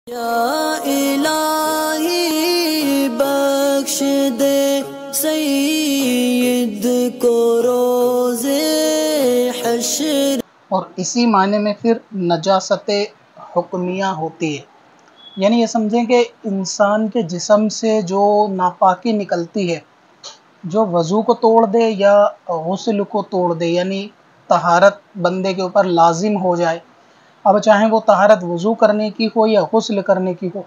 یا الہی بخش دے سید کو روز حشر۔ اور اسی معنی میں پھر نجاست حکمیہ ہوتی ہے، یعنی یہ سمجھیں کہ انسان کے جسم سے جو ناپاکی نکلتی ہے، جو وضو کو توڑ دے یا غسل کو توڑ دے، یعنی طہارت بندے کے اوپر لازم ہو جائے، اب چاہیں وہ طہارت وضو کرنے کی ہو یا غسل کرنے کی ہو،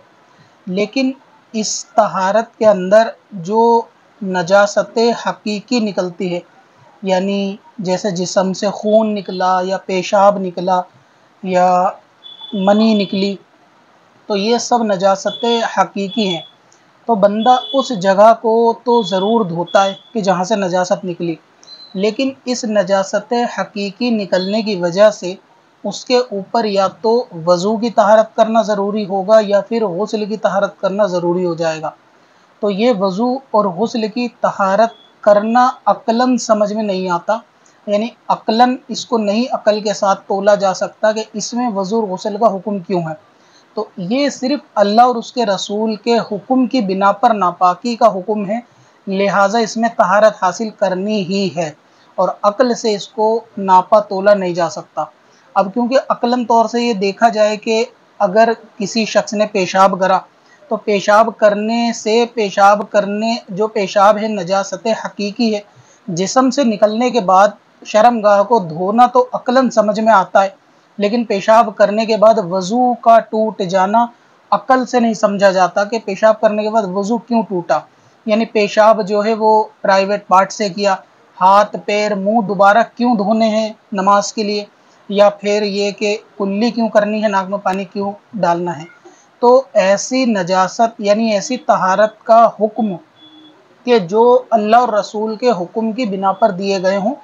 لیکن اس طہارت کے اندر جو نجاست حقیقی نکلتی ہے، یعنی جیسے جسم سے خون نکلا یا پیشاب نکلا یا منی نکلی، تو یہ سب نجاست حقیقی ہیں، تو بندہ اس جگہ کو تو ضرور دھوتا ہے کہ جہاں سے نجاست نکلی، لیکن اس نجاست حقیقی نکلنے کی وجہ سے اس کے اوپر یا تو وضو کی طہارت کرنا ضروری ہوگا یا پھر غسل کی طہارت کرنا ضروری ہو جائے گا۔ تو یہ وضو اور غسل کی طہارت کرنا عقلاً سمجھ میں نہیں آتا، یعنی عقلاً اس کو نہیں عقل کے ساتھ تولا جا سکتا کہ اس میں وضو اور غسل کا حکم کیوں ہے۔ تو یہ صرف اللہ اور اس کے رسول کے حکم کی بنا پر ناپاکی کا حکم ہے، لہٰذا اس میں طہارت حاصل کرنی ہی ہے، اور عقل سے اس کو ناپا تولا نہیں جا سکتا۔ اب کیونکہ عقلاً طور سے یہ دیکھا جائے کہ اگر کسی شخص نے پیشاب کرا تو پیشاب کرنے سے جو پیشاب ہے نجاست حقیقی ہے، جسم سے نکلنے کے بعد شرمگاہ کو دھونا تو عقلاً سمجھ میں آتا ہے، لیکن پیشاب کرنے کے بعد وضو کا ٹوٹ جانا عقل سے نہیں سمجھا جاتا کہ پیشاب کرنے کے بعد وضو کیوں ٹوٹا، یعنی پیشاب جو ہے وہ پرائیویٹ پارٹ سے کیا، ہاتھ پیر منہ دوبارہ کیوں دھونے ہیں نماز کے لیے، یا پھر یہ کہ کلی کیوں کرنی ہے، ناک میں پانی کیوں ڈالنا ہے۔ تو ایسی نجاست یعنی ایسی طہارت کا حکم کہ جو اللہ اور رسول کے حکم کی بنا پر دیے گئے ہوں،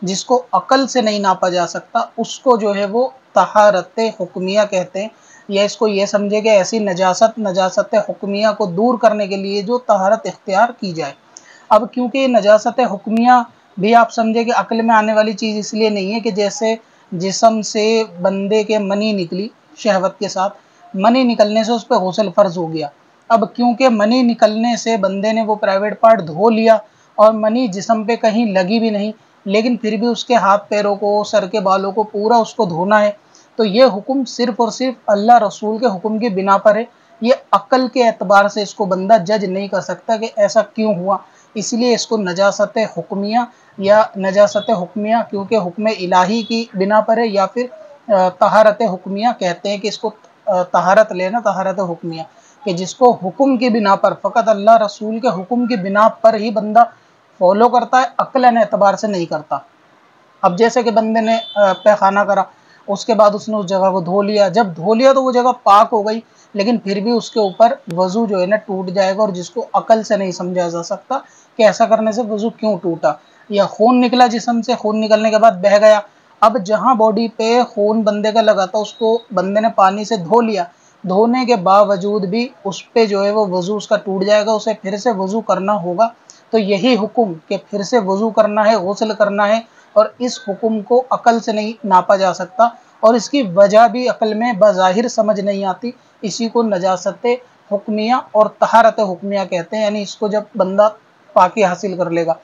جس کو عقل سے نہیں ناپا جا سکتا، اس کو جو ہے وہ طہارت حکمیہ کہتے ہیں، یا اس کو یہ سمجھے کہ ایسی نجاست حکمیہ کو دور کرنے کے لیے جو طہارت اختیار کی جائے۔ اب کیونکہ نجاست حکمیہ بھی آپ سمجھے کہ عقل میں آنے والی چیز اس لیے نہیں ہے کہ جیسے جسم سے بندے کے منی نکلی شہوت کے ساتھ، منی نکلنے سے اس پہ غسل فرض ہو گیا۔ اب کیونکہ منی نکلنے سے بندے نے وہ پرائیویٹ پارٹ دھو لیا اور منی جسم پہ کہیں لگی بھی نہیں، لیکن پھر بھی اس کے ہاتھ پیروں کو، سر کے بالوں کو پورا اس کو دھونا ہے، تو یہ حکم صرف اور صرف اللہ رسول کے حکم کی بنا پر ہے، یہ عقل کے اعتبار سے اس کو بندہ جج نہیں کر سکتا کہ ایسا کیوں ہوا، اس لیے اس کو نجاست حکمیہ یا نجاست حکمیہ کیونکہ حکم الہی کی بنا پر ہے، یا پھر طہارت حکمیہ کہتے ہیں کہ اس کو طہارت لینا طہارت حکمیہ، کہ جس کو حکم کی بنا پر، فقط اللہ رسول کے حکم کی بنا پر ہی بندہ فالو کرتا ہے، عقلاً اعتبار سے نہیں کرتا۔ اب جیسے کہ بندے نے پیخانہ کرا، اس کے بعد اس نے اس جگہ کو دھو لیا، جب دھو لیا تو وہ جگہ پاک ہو گئی، لیکن پھر بھی اس کے اوپر وضو جو ہے نا ٹوٹ جائے گا، اور جس کو عقل سے نہیں سمجھا جا سکتا کہ ایسا کرنے سے وضو کیوں ٹوٹا۔ یا خون نکلا جسم سے، خون نکلنے کے بعد بہہ گیا، اب جہاں باڈی پہ خون بندے کا لگا تھا اس کو بندے نے پانی سے دھو لیا، دھونے کے باوجود بھی اس پہ جو ہے وہ وضو اس کا ٹوٹ جائے گا، اسے پھر سے وضو کرنا ہوگا۔ تو یہی حکم کہ پھر سے وضو کرنا ہے، غسل کرنا ہے، اور اس حکم کو عقل سے نہیں ناپا جا سکتا، اور اس کی وجہ بھی عقل میں بظاہر سمجھ نہیں آتی، اسی کو نجاست حکمیہ اور طہارت حکمیہ کہتے ہیں، یعنی اس کو جب بندہ پاکی حاصل کر لے گا۔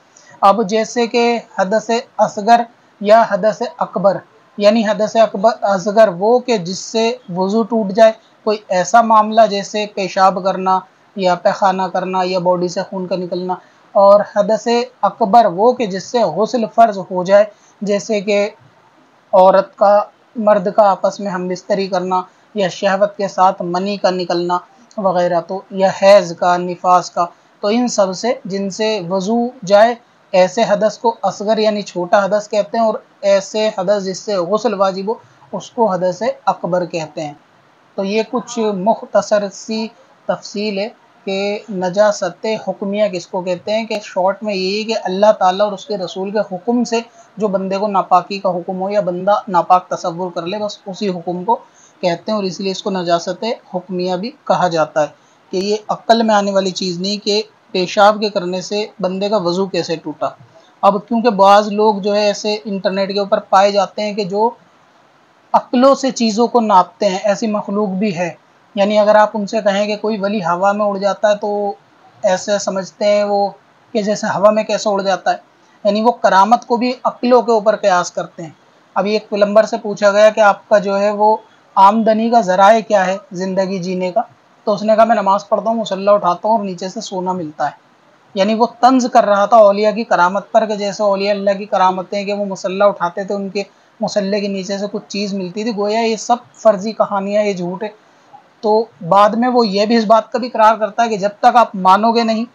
اب جیسے کہ حدث اصغر یا حدث اکبر، یعنی حدث اصغر وہ کہ جس سے وضو ٹوٹ جائے، کوئی ایسا معاملہ جیسے پیشاب کرنا یا پیخانہ کرنا یا باڈی سے خون کا نکلنا، اور حدث اکبر وہ کہ جس سے غسل فرض ہو جائے، جیسے کہ عورت کا مرد کا آپس میں ہم بستری کرنا، یا شہوت کے ساتھ منی کا نکلنا وغیرہ، تو یا حیض کا، نفاس کا، تو ان سب سے جن سے وضو جائے، ایسے حدث کو اصغر یعنی چھوٹا حدث کہتے ہیں، اور ایسے حدث جس سے غسل واجب ہو اس کو حدث اکبر کہتے ہیں۔ تو یہ کچھ مختصر سی تفصیل ہے کہ نجاست حکمیہ کس کو کہتے ہیں، کہ شارٹ میں یہی کہ اللہ تعالیٰ اور اس کے رسول کے حکم سے جو بندے کو ناپاکی کا حکم ہو یا بندہ ناپاک تصور کر لے، بس اسی حکم کو کہتے ہیں، اور اس لیے اس کو نجاست حکمیہ بھی کہا جاتا ہے، کہ یہ عقل میں آنے والی چیز نہیں کہ پیشاب کے کرنے سے بندے کا وضو کیسے ٹوٹا۔ اب کیونکہ بعض لوگ جو ہے ایسے انٹرنیٹ کے اوپر پائے جاتے ہیں کہ جو عقلوں سے چیزوں کو ناپتے ہیں، ایسی مخلوق بھی ہے یعنی اگر آپ ان سے کہیں کہ کوئی ولی ہوا میں اڑ جاتا ہے تو ایسے سمجھتے ہیں وہ کہ جیسے ہوا میں کیسے اڑ جاتا ہے، یعنی وہ کرامت کو بھی عقلوں کے اوپر قیاس کرتے ہیں۔ ابھی ایک پلمبر سے پوچھا گیا کہ آپ کا جو ہے وہ آمدنی کا ذرائع کیا ہے زندگی جینے کا، تو اس نے کہا میں نماز پڑھتا ہوں، مصلی اٹھاتا ہوں اور نیچے سے سونا ملتا ہے۔ یعنی وہ طنز کر رہا تھا اولیاء کی کرامت پر کہ جیسے اولیاء اللہ کی کرامتیں کہ وہ مصلی اٹھاتے تھے، ان کے مصلی کے نیچے سے کچھ چیز ملتی تھی، گویا یہ سب فرضی کہانیاں، یہ جھوٹ ہے۔ تو بعد میں وہ یہ بھی اس بات کا بھی اقرار کرتا ہے کہ جب تک آپ مانو گے نہیں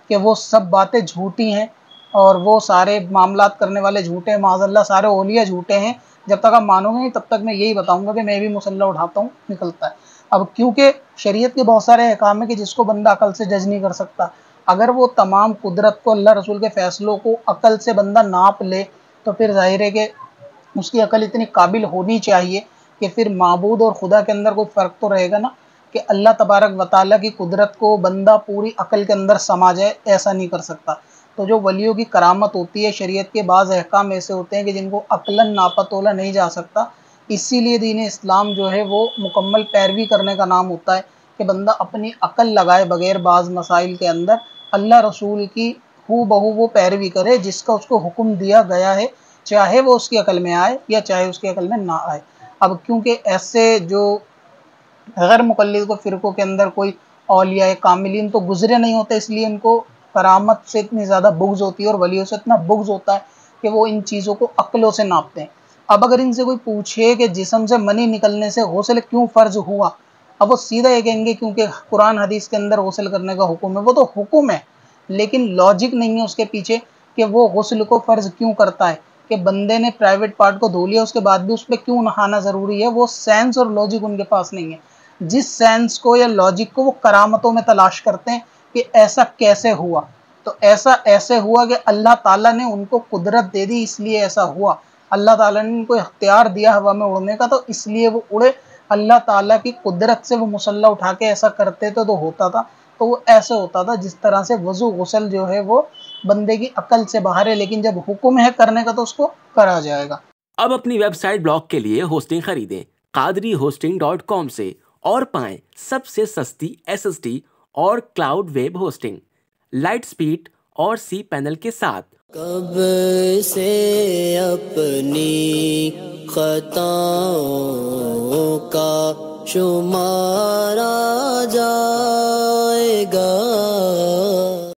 کہ وہ سب باتیں جھوٹی ہیں اور وہ سارے معاملات کرنے والے جھوٹے ہیں، معاذ اللہ سارے اولیاء جھوٹے ہیں، جب تک آپ مانو گے نہیں تب تک میں یہی بتاؤں گا کہ میں بھی مصلی اٹھاتا ہوں، نکلتا ہے۔ اب کیونکہ شریعت کے بہت سارے احکام ہیں کہ جس کو بندہ عقل سے جج نہیں کر سکتا، اگر وہ تمام قدرت کو، اللہ رسول کے فیصلوں کو عقل سے بندہ ناپ لے تو پھر ظاہر ہے کہ اس کی عقل اتنی قابل ہونی چاہیے کہ پھر معبود اور خدا کے اندر کوئی فرق تو رہے گا نا، کہ اللہ تبارک و تعالیٰ کی قدرت کو بندہ پوری عقل کے اندر سما جائے، ایسا نہیں کر سکتا۔ تو جو ولیوں کی کرامت ہوتی ہے، شریعت کے بعض احکام ایسے ہوتے ہیں کہ جن کو عقلاً ناپا تولا نہیں جا سکتا، اسی لیے دین اسلام جو ہے وہ مکمل پیروی کرنے کا نام ہوتا ہے کہ بندہ اپنی عقل لگائے بغیر بعض مسائل کے اندر اللہ رسول کی ہو بہو وہ پیروی کرے جس کا اس کو حکم دیا گیا ہے، چاہے وہ اس کی عقل میں آئے یا چاہے اس کی عقل میں نہ آئے۔ اب کیونکہ ایسے جو غیر مقلد کو فرقوں کے اندر کوئی اولیاء کاملین تو گزرے نہیں ہوتے، اس لیے ان کو کرامت سے اتنی زیادہ بغض ہوتی ہے اور ولیوں سے اتنا بغض ہوتا ہے کہ وہ ان چیزوں کو عقلوں سے ناپتے ہیں۔ اب اگر ان سے کوئی پوچھے کہ جسم سے منی نکلنے سے غسل کیوں فرض ہوا، اب وہ سیدھا یہ کہیں گے کیونکہ قرآن حدیث کے اندر غسل کرنے کا حکم ہے۔ وہ تو حکم ہے لیکن لاجک نہیں ہے اس کے پیچھے کہ وہ غسل کو فرض کیوں کرتا ہے، کہ بندے نے پرائیویٹ پارٹ کو دھو لیا اس کے بعد بھی اس پہ کیوں نہانا ضروری ہے۔ وہ سینس اور لاجک ان کے پاس نہیں ہے، جس سینس کو یا لاجک کو وہ کرامتوں میں تلاش کرتے ہیں کہ ایسا کیسے ہوا، تو ایسا ایسے ہوا کہ اللہ تعالیٰ نے ان کو قدرت دے دی اس لیے ایسا ہوا، اللہ تعالیٰ نے ان کو اختیار دیا ہوا میں اڑنے کا تو اس لیے وہ اڑے، اللہ تعالیٰ کی قدرت سے وہ مصلی اٹھا کے ایسا کرتے تو ہوتا تھا، تو وہ ایسے ہوتا تھا جس طرح سے وضو غسل جو ہے وہ بندے کی عقل سے باہر ہے، لیکن جب حکم ہے کرنے کا تو اس کو کرا جائے گا۔ اب اپنی ویب سائٹ بلاگ کے لیے ہوسٹنگ خریدیں قادری سے اور پائیں سب سے سستی SSD اور cloud web hosting, light speed اور سی پینل کے ساتھ۔ کب سے اپنی خطاؤں کا شمارا جائے گا۔